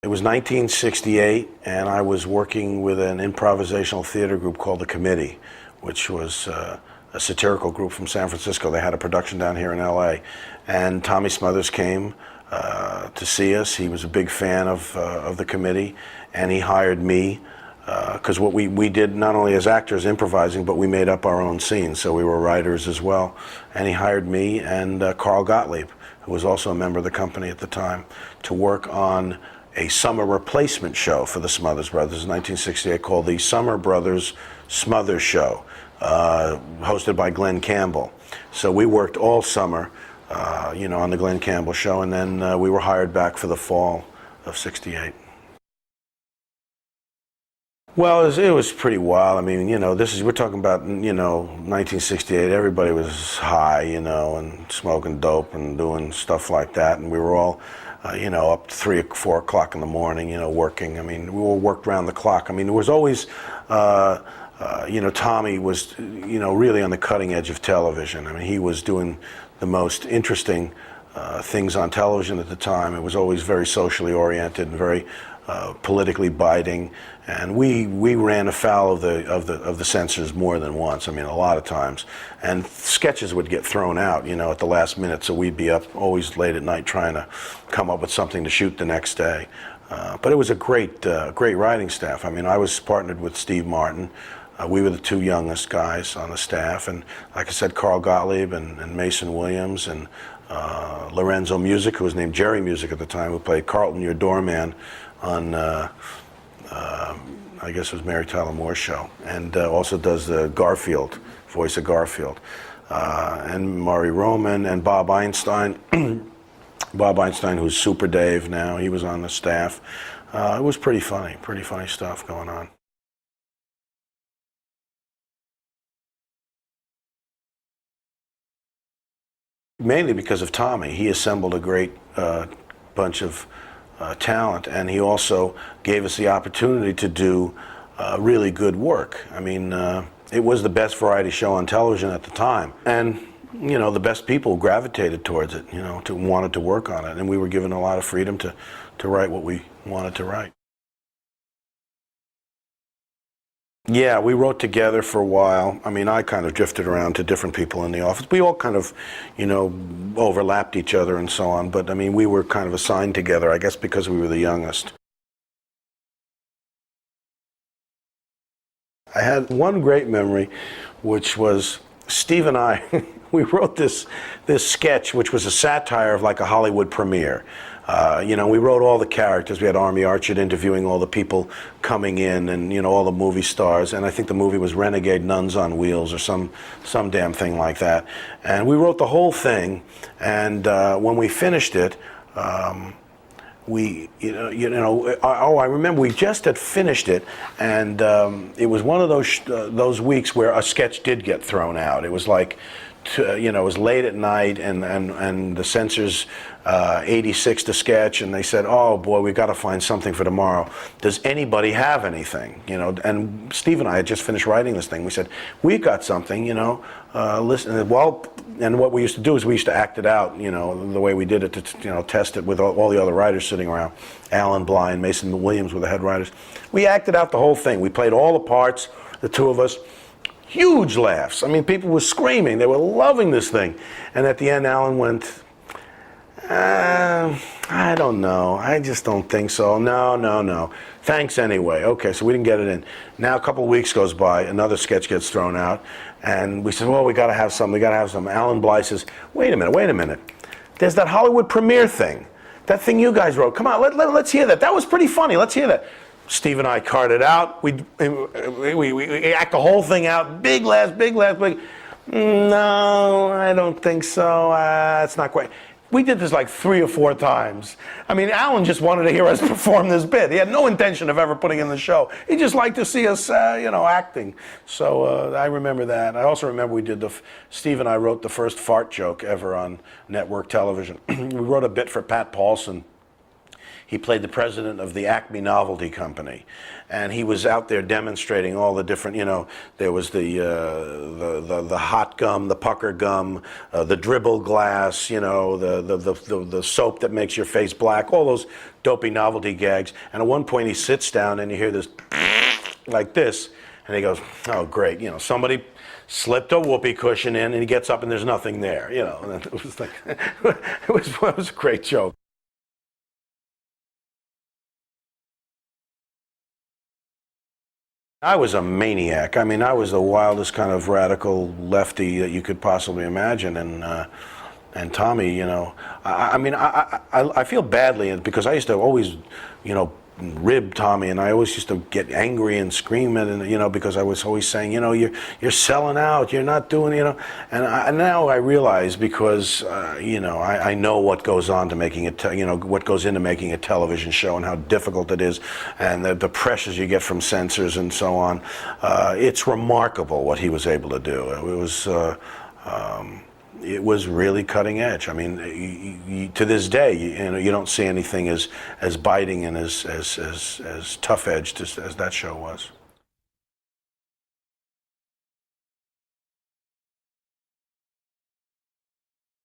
It was 1968, and I was working with an improvisational theater group called The Committee, which was a satirical group from San Francisco. They had a production down here in LA. And Tommy Smothers came to see us. He was a big fan of The Committee, and he hired me because what we did not only as actors improvising, but we made up our own scenes, so we were writers as well. And he hired me and Carl Gottlieb, who was also a member of the company at the time, to work on a summer replacement show for the Smothers Brothers in 1968 called the Summer Brothers Smothers Show, hosted by Glenn Campbell. So we worked all summer, on the Glenn Campbell show, and then we were hired back for the fall of '68. Well, it was pretty wild. I mean, we're talking about, 1968. Everybody was high, and smoking dope and doing stuff like that. And we were all, up to 3 or 4 o'clock in the morning, working. I mean, we all worked around the clock. I mean, there was always, Tommy was, really on the cutting edge of television. I mean, he was doing the most interesting things on television at the time. It was always very socially oriented and very politically biting, and we ran afoul of the censors more than once. I mean, a lot of times, and sketches would get thrown out, at the last minute. So we'd be up always late at night trying to come up with something to shoot the next day. But it was a great writing staff. I mean, I was partnered with Steve Martin. We were the two youngest guys on the staff, and like I said, Carl Gottlieb and Mason Williams and Lorenzo Music, who was named Jerry Music at the time, who played Carlton, your doorman, on I guess it was Mary Tyler Moore's show, and also does the Garfield, voice of Garfield, and Maury Roman and Bob Einstein. Bob Einstein, who's Super Dave now, he was on the staff. It was pretty funny stuff going on. Mainly because of Tommy. He assembled a great bunch of talent, and he also gave us the opportunity to do really good work. I mean, it was the best variety show on television at the time, and the best people gravitated towards it, wanted to work on it, and we were given a lot of freedom to write what we wanted to write. Yeah, we wrote together for a while. I mean, I kind of drifted around to different people in the office. We all kind of, overlapped each other and so on. But, I mean, we were kind of assigned together, I guess because we were the youngest. I had one great memory, which was Steve and I, we wrote this sketch, which was a satire of like a Hollywood premiere. We wrote all the characters. We had Army Archerd interviewing all the people coming in, and all the movie stars. And I think the movie was Renegade Nuns on Wheels or some damn thing like that. And we wrote the whole thing. And when we finished it, I remember we just had finished it, and it was one of those weeks where a sketch did get thrown out. It was like, it was late at night, and the censors 86 the sketch, and they said, "Oh boy, we got to find something for tomorrow. Does anybody have anything?" And Steve and I had just finished writing this thing. We said, "We got something, listen." Well, and what we used to do is we used to act it out, the way we did it to test it with all the other writers sitting around. Alan Bly and Mason Williams were the head writers. We acted out the whole thing. We played all the parts, the two of us. Huge laughs. I mean, people were screaming. They were loving this thing. And at the end, Alan went, I don't know. I just don't think so. No. Thanks anyway. Okay, so we didn't get it in. Now a couple of weeks goes by, another sketch gets thrown out, and we said, well, we got to have some. Alan Bly says, wait a minute. There's that Hollywood premiere thing. That thing you guys wrote. Come on, let's hear that. That was pretty funny. Let's hear that. Steve and I carted out. We act the whole thing out. Big laughs. No, I don't think so. It's not quite. We did this like 3 or 4 times. I mean, Alan just wanted to hear us perform this bit. He had no intention of ever putting in the show. He just liked to see us, acting. So I remember that. I also remember Steve and I wrote the first fart joke ever on network television. We wrote a bit for Pat Paulson. he played the president of the Acme Novelty Company, and he was out there demonstrating all the different, there was the hot gum, the pucker gum, the dribble glass, the soap that makes your face black, all those dopey novelty gags. And at one point he sits down and you hear this like this, and he goes, "Oh, great, somebody slipped a whoopee cushion in," and he gets up and there's nothing there, and it was like, it was a great joke. I was a maniac. I mean, I was the wildest kind of radical lefty that you could possibly imagine, and Tommy, I feel badly because I used to always, rib Tommy, and I always used to get angry and scream and because I was always saying, you're selling out, you're not doing, and now I realize because I know what goes on to making it, what goes into making a television show and how difficult it is, and the pressures you get from censors and so on. It's remarkable what he was able to do. It was really cutting edge. I mean, to this day, you don't see anything as biting and as tough edged as that show was.